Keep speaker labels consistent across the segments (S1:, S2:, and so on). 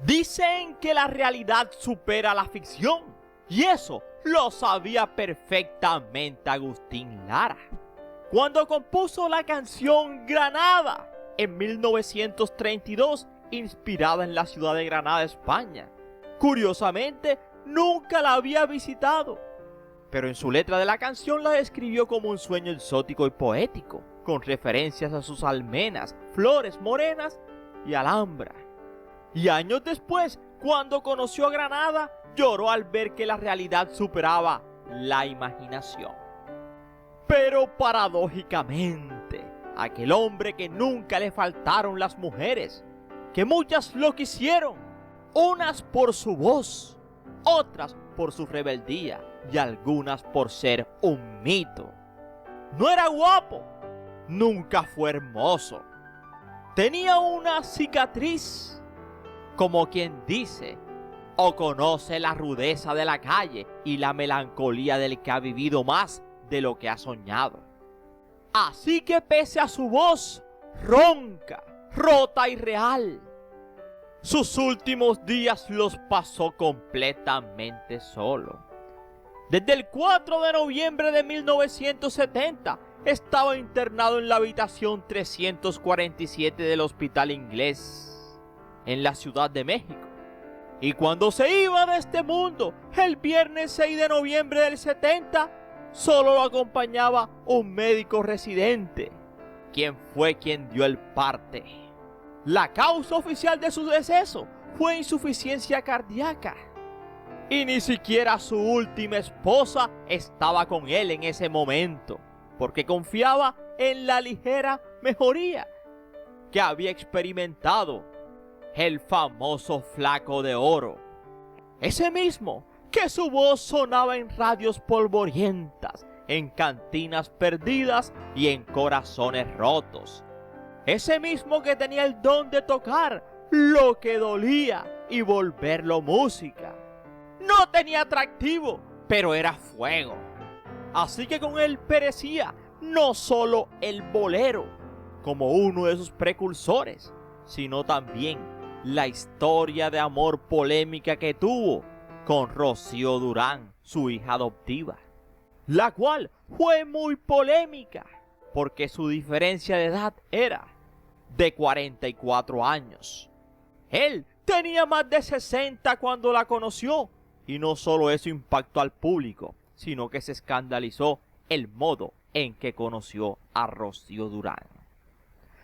S1: Dicen que la realidad supera la ficción, y eso lo sabía perfectamente Agustín Lara, cuando compuso la canción Granada en 1932, inspirada en la ciudad de Granada, España. Curiosamente, nunca la había visitado, pero en su letra de la canción la describió como un sueño exótico y poético, con referencias a sus almenas, flores morenas y Alhambra. Y años después, cuando conoció a Granada, lloró al ver que la realidad superaba la imaginación. Pero paradójicamente, aquel hombre que nunca le faltaron las mujeres, que muchas lo quisieron, unas por su voz, otras por su rebeldía y algunas por ser un mito. No era guapo, nunca fue hermoso, tenía una cicatriz, como quien dice, o conoce la rudeza de la calle y la melancolía del que ha vivido más de lo que ha soñado. Así que pese a su voz ronca, rota y real, sus últimos días los pasó completamente solo. Desde el 4 de noviembre de 1970 estaba internado en la habitación 347 del Hospital Inglés, en la Ciudad de México. Y cuando se iba de este mundo, el viernes 6 de noviembre del 70, solo lo acompañaba un médico residente, quien fue quien dio el parte. La causa oficial de su deceso fue insuficiencia cardíaca. Y ni siquiera su última esposa estaba con él en ese momento, porque confiaba en la ligera mejoría que había experimentado el famoso Flaco de Oro. Ese mismo que su voz sonaba en radios polvorientas, en cantinas perdidas y en corazones rotos. Ese mismo que tenía el don de tocar lo que dolía y volverlo música. No tenía atractivo, pero era fuego. Así que con él perecía no solo el bolero, como uno de sus precursores, sino también la historia de amor polémica que tuvo con Rocío Durán, su hija adoptiva, la cual fue muy polémica porque su diferencia de edad era de 44 años. Él tenía más de 60 cuando la conoció, y no solo eso impactó al público, sino que se escandalizó el modo en que conoció a Rocío Durán.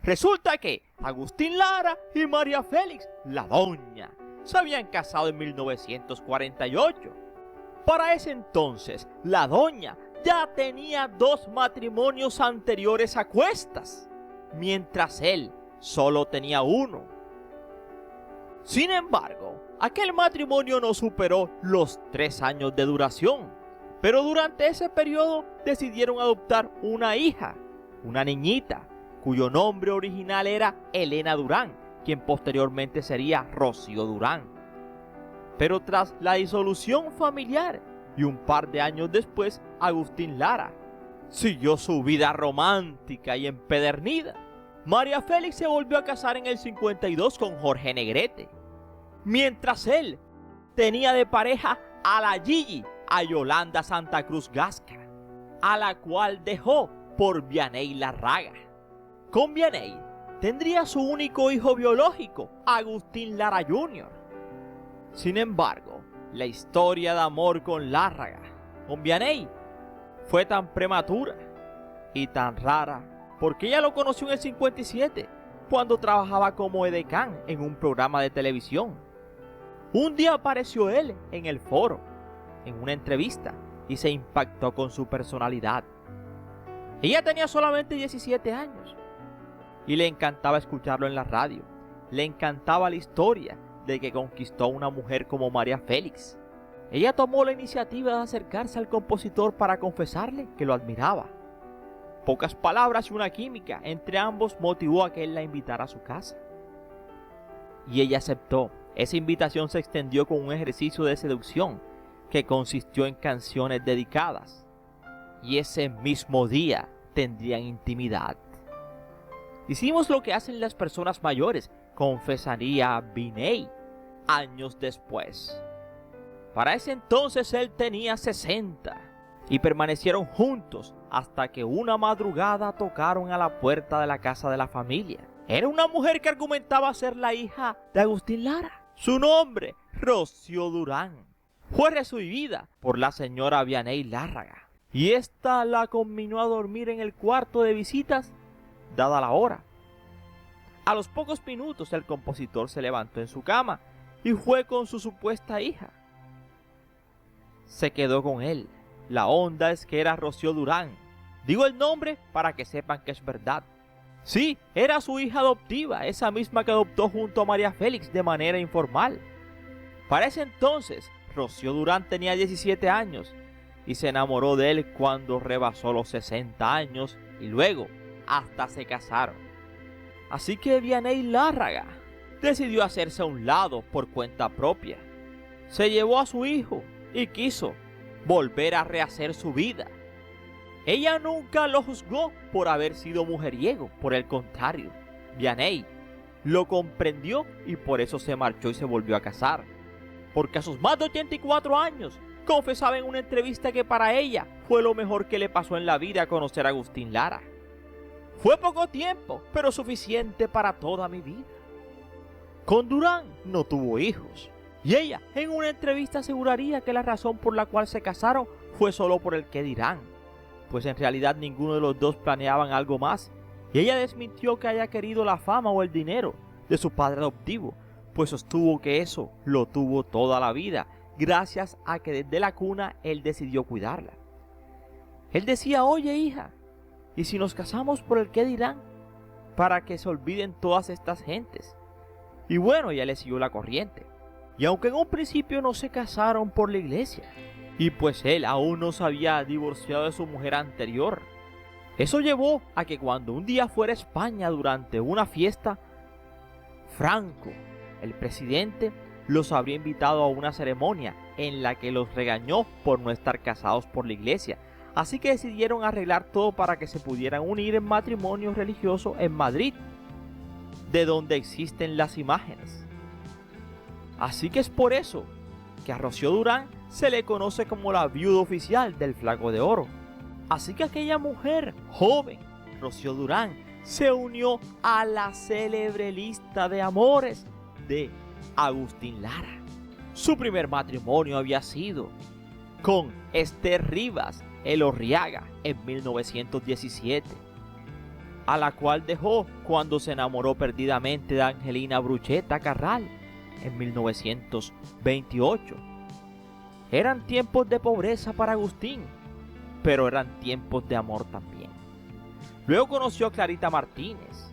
S1: Resulta que Agustín Lara y María Félix, la doña, se habían casado en 1948. Para ese entonces, la doña ya tenía 2 matrimonios anteriores a cuestas, mientras él solo tenía 1. Sin embargo, aquel matrimonio no superó los 3 años de duración, pero durante ese periodo decidieron adoptar una hija, una niñita, cuyo nombre original era Elena Durán, quien posteriormente sería Rocío Durán. Pero tras la disolución familiar y un par de años después, Agustín Lara siguió su vida romántica y empedernida. María Félix se volvió a casar en el 52 con Jorge Negrete, mientras él tenía de pareja a la Gigi, a Yolanda Santa Cruz Gasca, a la cual dejó por Vianey Larraga. Con Vianey tendría su único hijo biológico, Agustín Lara Jr. Sin embargo, la historia de amor con Larraga, con Vianey, fue tan prematura y tan rara porque ella lo conoció en el 57, cuando trabajaba como edecán en un programa de televisión. Un día apareció él en el foro, en una entrevista, y se impactó con su personalidad. Ella tenía solamente 17 años y le encantaba escucharlo en la radio. Le encantaba la historia de que conquistó a una mujer como María Félix. Ella tomó la iniciativa de acercarse al compositor para confesarle que lo admiraba. Pocas palabras y una química entre ambos motivó a que él la invitara a su casa. Y ella aceptó. Esa invitación se extendió con un ejercicio de seducción que consistió en canciones dedicadas. Y ese mismo día tendrían intimidad. Hicimos lo que hacen las personas mayores, confesaría Vianey. años después. Para ese entonces él tenía 60 y permanecieron juntos hasta que una madrugada tocaron a la puerta de la casa de la familia. Era una mujer que argumentaba ser la hija de Agustín Lara. Su nombre, Rocío Durán, fue recibida por la señora Vianey Lárraga y ésta la conminó a dormir en el cuarto de visitas dada la hora. A los pocos minutos el compositor se levantó en su cama y fue con su supuesta hija. Se quedó con él. La onda es que era Rocío Durán. Digo el nombre para que sepan que es verdad. Sí, era su hija adoptiva, esa misma que adoptó junto a María Félix de manera informal. Para ese entonces, Rocío Durán tenía 17 años y se enamoró de él cuando rebasó los 60 años y luego hasta se casaron. Así que Vianey Lárraga decidió hacerse a un lado por cuenta propia. Se llevó a su hijo y quiso volver a rehacer su vida. Ella nunca lo juzgó por haber sido mujeriego, por el contrario, Vianey lo comprendió y por eso se marchó y se volvió a casar. Porque a sus más de 84 años, confesaba en una entrevista que para ella fue lo mejor que le pasó en la vida conocer a Agustín Lara. Fue poco tiempo, pero suficiente para toda mi vida. Con Durán no tuvo hijos. Y ella en una entrevista aseguraría que la razón por la cual se casaron fue solo por el qué dirán, pues en realidad ninguno de los dos planeaban algo más, y ella desmintió que haya querido la fama o el dinero de su padre adoptivo, pues sostuvo que eso lo tuvo toda la vida, gracias a que desde la cuna él decidió cuidarla. Él decía: oye hija, ¿y si nos casamos por el qué dirán? Para que se olviden todas estas gentes. Y bueno, ella le siguió la corriente. Y aunque en un principio no se casaron por la iglesia, y pues él aún no se había divorciado de su mujer anterior, eso llevó a que cuando un día fuera a España durante una fiesta, Franco, el presidente, los habría invitado a una ceremonia en la que los regañó por no estar casados por la iglesia. Así que decidieron arreglar todo para que se pudieran unir en matrimonio religioso en Madrid, de donde existen las imágenes. Así que es por eso que a Rocío Durán se le conoce como la viuda oficial del Flaco de Oro. Así que aquella mujer joven, Rocío Durán, se unió a la célebre lista de amores de Agustín Lara. Su primer matrimonio había sido con Esther Rivas Elorriaga en 1917, a la cual dejó cuando se enamoró perdidamente de Angelina Brucheta Carral en 1928. Eran tiempos de pobreza para Agustín, pero eran tiempos de amor también. Luego conoció a Clarita Martínez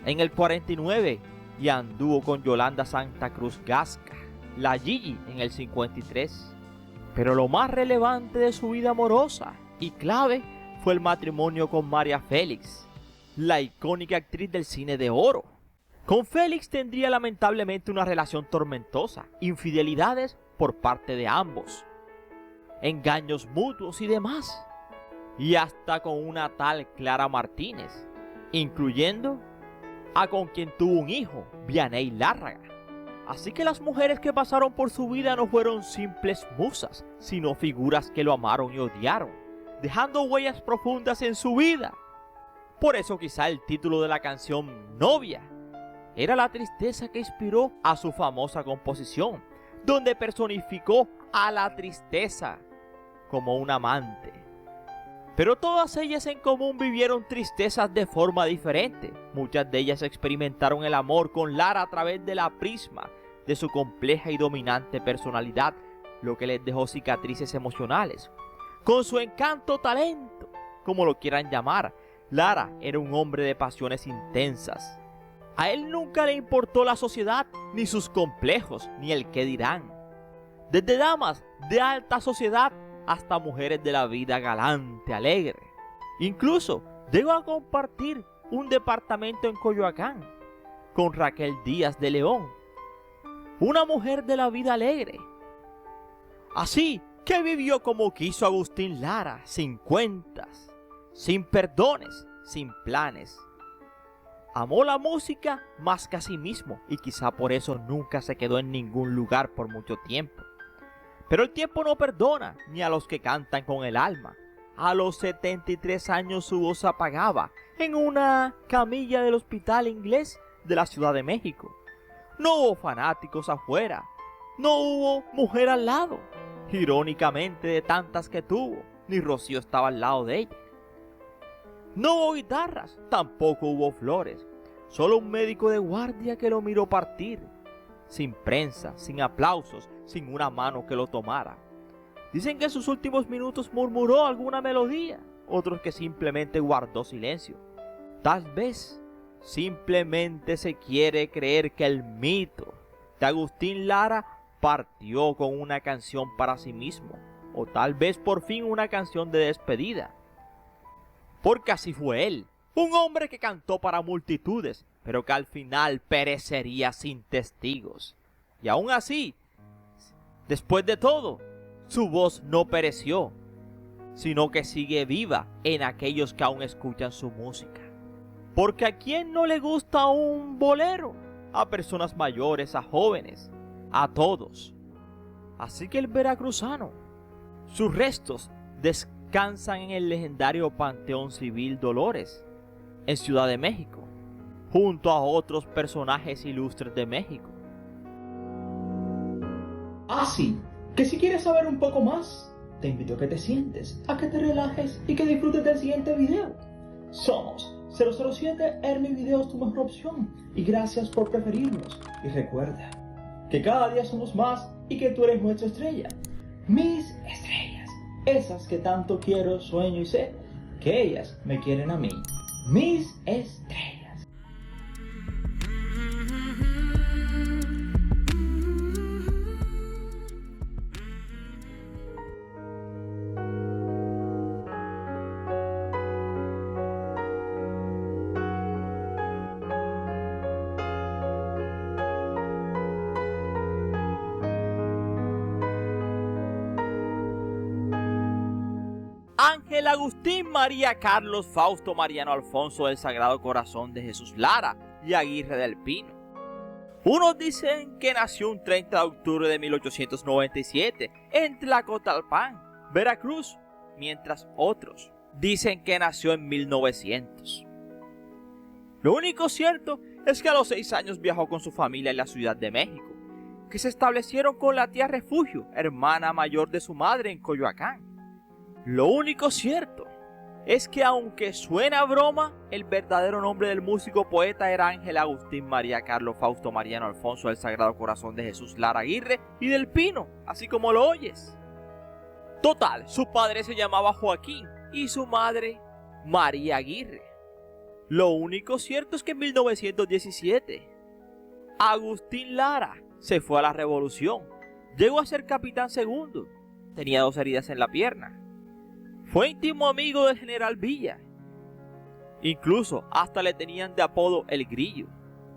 S1: en el 49 y anduvo con Yolanda Santa Cruz Gasca, la Gigi, en el 53. Pero lo más relevante de su vida amorosa y clave fue el matrimonio con María Félix, la icónica actriz del cine de oro. Con Félix tendría lamentablemente una relación tormentosa, infidelidades por parte de ambos, engaños mutuos y demás, y hasta con una tal Clara Martínez, incluyendo a con quien tuvo un hijo, Vianey Lárraga. Así que las mujeres que pasaron por su vida no fueron simples musas, sino figuras que lo amaron y odiaron, dejando huellas profundas en su vida. Por eso quizá el título de la canción Novia era la tristeza que inspiró a su famosa composición, donde personificó a la tristeza como un amante. Pero todas ellas en común vivieron tristezas de forma diferente. Muchas de ellas experimentaron el amor con Lara a través de la prisma de su compleja y dominante personalidad, lo que les dejó cicatrices emocionales. Con su encanto, talento, como lo quieran llamar, Lara era un hombre de pasiones intensas. A él nunca le importó la sociedad, ni sus complejos, ni el qué dirán. Desde damas de alta sociedad hasta mujeres de la vida galante, alegre. Incluso llegó a compartir un departamento en Coyoacán con Raquel Díaz de León, una mujer de la vida alegre. Así que vivió como quiso Agustín Lara, sin cuentas, sin perdones, sin planes. Amó la música más que a sí mismo y quizá por eso nunca se quedó en ningún lugar por mucho tiempo. Pero el tiempo no perdona ni a los que cantan con el alma. A los 73 años su voz se apagaba en una camilla del hospital inglés de la Ciudad de México. No hubo fanáticos afuera, no hubo mujer al lado. Irónicamente, de tantas que tuvo, ni Rocío estaba al lado de ella. No hubo guitarras, tampoco hubo flores, solo un médico de guardia que lo miró partir, sin prensa, sin aplausos, sin una mano que lo tomara. Dicen que en sus últimos minutos murmuró alguna melodía, otros que simplemente guardó silencio. Tal vez simplemente se quiere creer que el mito de Agustín Lara partió con una canción para sí mismo, o tal vez por fin una canción de despedida. Porque así fue él, un hombre que cantó para multitudes, pero que al final perecería sin testigos. Y aún así, después de todo, su voz no pereció, sino que sigue viva en aquellos que aún escuchan su música. Porque ¿a quién no le gusta un bolero? A personas mayores, a jóvenes, a todos. Así que el veracruzano, sus restos descansan en el legendario Panteón Civil Dolores, en Ciudad de México, junto a otros personajes ilustres de México.
S2: Así que si quieres saber un poco más, te invito a que te sientes, a que te relajes y que disfrutes del siguiente video. Somos 007 Ernie Videos, tu mejor opción, y gracias por preferirnos. Y recuerda que cada día somos más y que tú eres nuestra estrella. Mis estrellas, esas que tanto quiero, sueño y sé que ellas me quieren a mí. Mis estrellas.
S1: Ángel Agustín María Carlos Fausto Mariano Alfonso del Sagrado Corazón de Jesús Lara y Aguirre del Pino. Unos dicen que nació un 30 de octubre de 1897 en Tlacotalpan, Veracruz, mientras otros dicen que nació en 1900. Lo único cierto es que a los 6 años viajó con su familia en la Ciudad de México, que se establecieron con la tía Refugio, hermana mayor de su madre, en Coyoacán. Lo único cierto es que, aunque suena a broma, el verdadero nombre del músico poeta era Ángel Agustín María Carlos Fausto Mariano Alfonso del Sagrado Corazón de Jesús Lara Aguirre y del Pino, así como lo oyes. Total, su padre se llamaba Joaquín y su madre María Aguirre. Lo único cierto es que en 1917 Agustín Lara se fue a la revolución, llegó a ser capitán segundo, tenía 2 heridas en la pierna. Fue íntimo amigo del general Villa. Incluso hasta le tenían de apodo el Grillo.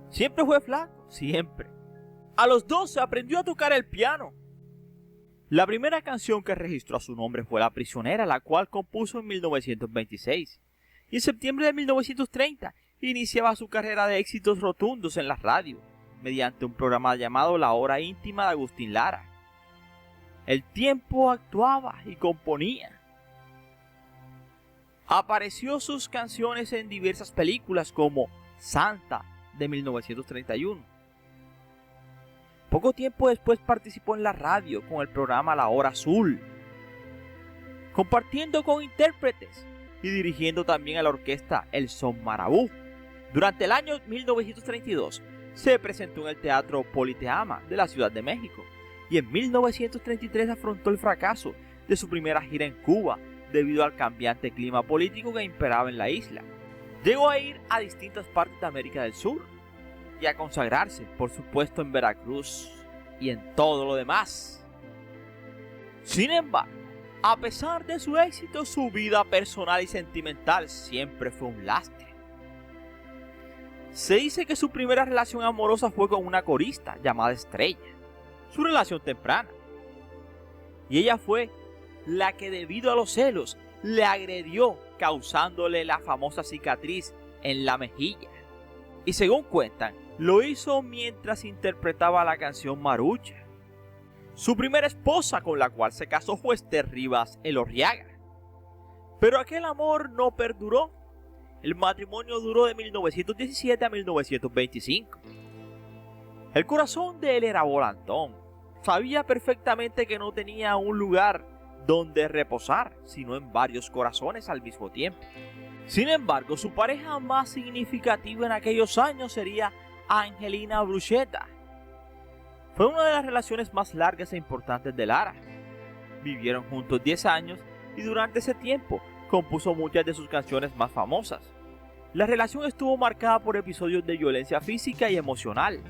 S1: Siempre fue flaco, siempre. A los 12 aprendió a tocar el piano. La primera canción que registró a su nombre fue La Prisionera, la cual compuso en 1926. Y en septiembre de 1930 iniciaba su carrera de éxitos rotundos en la radio, mediante un programa llamado La Hora Íntima de Agustín Lara. El tiempo actuaba y componía. Apareció sus canciones en diversas películas como Santa de 1931. Poco tiempo después participó en la radio con el programa La Hora Azul, compartiendo con intérpretes y dirigiendo también a la orquesta El Son Marabú. Durante el año 1932 se presentó en el Teatro Politeama de la Ciudad de México y en 1933 afrontó el fracaso de su primera gira en Cuba, debido al cambiante clima político que imperaba en la isla. Llegó a ir a distintas partes de América del Sur y a consagrarse, por supuesto, en Veracruz y en todo lo demás. Sin embargo, a pesar de su éxito, su vida personal y sentimental siempre fue un lastre. Se dice que su primera relación amorosa fue con una corista llamada Estrella, su relación temprana. Y ella fue la que, debido a los celos, le agredió, causándole la famosa cicatriz en la mejilla. y según cuentan, lo hizo mientras interpretaba la canción Marucha. Su primera esposa con la cual se casó fue Esther Rivas Elorriaga. Pero aquel amor no perduró. El matrimonio duró de 1917 a 1925. El corazón de él era volantón. Sabía perfectamente que no tenía un lugar donde reposar, sino en varios corazones al mismo tiempo. Sin embargo, su pareja más significativa en aquellos años sería Angelina Bruschetta. Fue una de las relaciones más largas e importantes de Lara. Vivieron juntos 10 años y durante ese tiempo compuso muchas de sus canciones más famosas. La relación estuvo marcada por episodios de violencia física y emocional.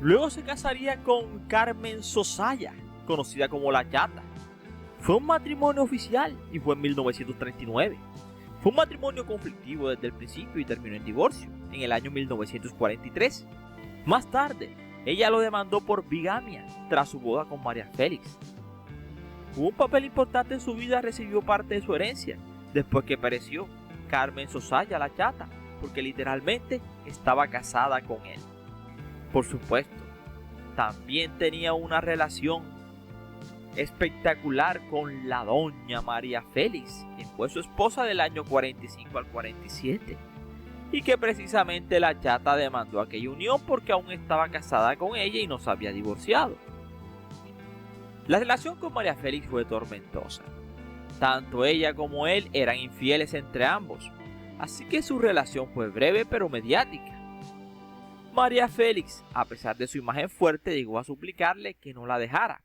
S1: Luego se casaría con Carmen Sosaya, conocida como La Chata. Fue un matrimonio oficial y fue en 1939. Fue un matrimonio conflictivo desde el principio y terminó en divorcio en el año 1943. Más tarde, ella lo demandó por bigamia tras su boda con María Félix. Hubo un papel importante en su vida, recibió parte de su herencia después que pereció Carmen Sosaya La Chata, porque literalmente estaba casada con él. Por supuesto, también tenía una relación espectacular con la doña María Félix, quien fue su esposa del año 45 al 47, y que precisamente La Chata demandó aquella unión porque aún estaba casada con ella y no se había divorciado. La relación con María Félix fue tormentosa. Tanto ella como él eran infieles entre ambos, así que su relación fue breve pero mediática. María Félix, a pesar de su imagen fuerte, llegó a suplicarle que no la dejara.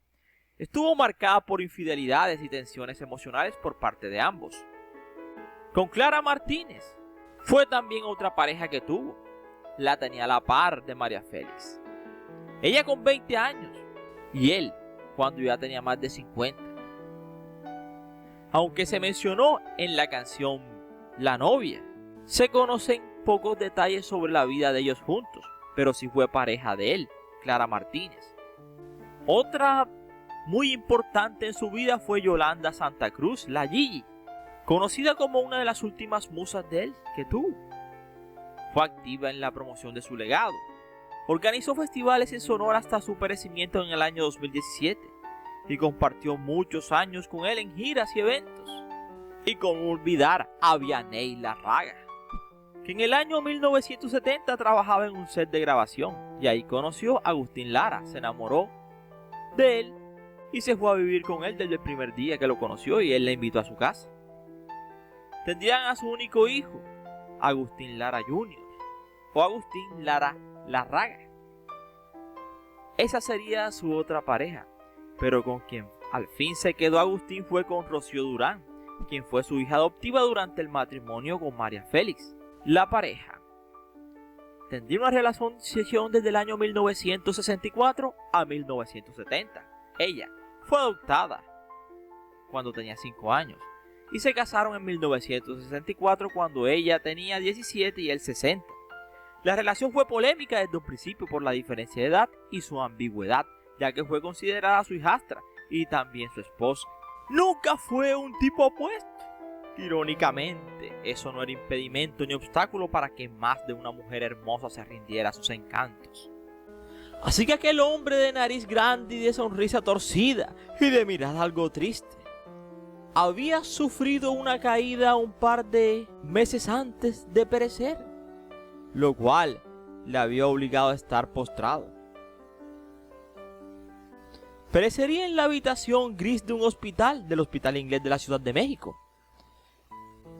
S1: Estuvo marcada por infidelidades y tensiones emocionales por parte de ambos. Con Clara Martínez fue también otra pareja que tuvo. La tenía a la par de María Félix. Ella con 20 años y él cuando ya tenía más de 50. Aunque se mencionó en la canción La Novia, se conocen pocos detalles sobre la vida de ellos juntos, pero sí fue pareja de él, Clara Martínez. Otra muy importante en su vida fue Yolanda Santa Cruz, la Gigi, conocida como una de las últimas musas de él que tuvo. Fue activa en la promoción de su legado. Organizó festivales en Sonora hasta su perecimiento en el año 2017 y compartió muchos años con él en giras y eventos. Y cómo olvidar a Vianney Larraga, que en el año 1970 trabajaba en un set de grabación y ahí conoció a Agustín Lara, se enamoró de él y se fue a vivir con él desde el primer día que lo conoció y él la invitó a su casa. Tendrían a su único hijo, Agustín Lara Jr. o Agustín Lara Larraga. Esa sería su otra pareja, pero con quien al fin se quedó Agustín fue con Rocío Durán, quien fue su hija adoptiva durante el matrimonio con María Félix. La pareja tendría una relación desde el año 1964 a 1970. Ella fue adoptada cuando tenía 5 años y se casaron en 1964 cuando ella tenía 17 y él 60. La relación fue polémica desde un principio por la diferencia de edad y su ambigüedad, ya que fue considerada su hijastra y también su esposa. Nunca fue un tipo opuesto. Irónicamente, eso no era impedimento ni obstáculo para que más de una mujer hermosa se rindiera a sus encantos. Así que aquel hombre de nariz grande y de sonrisa torcida y de mirada algo triste había sufrido una caída un par de meses antes de perecer, lo cual le había obligado a estar postrado. Perecería en la habitación gris de un hospital, del Hospital Inglés de la Ciudad de México.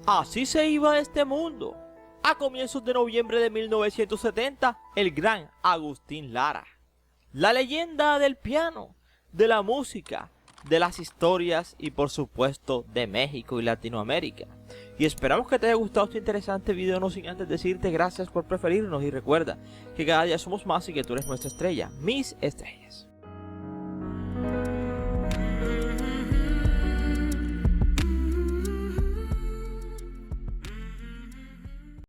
S1: Así se iba de este mundo, a comienzos de noviembre de 1970, el gran Agustín Lara. La leyenda del piano, de la música, de las historias y por supuesto de México y Latinoamérica. Y esperamos que te haya gustado este interesante video, no sin antes decirte gracias por preferirnos y recuerda que cada día somos más y que tú eres nuestra estrella, mis estrellas.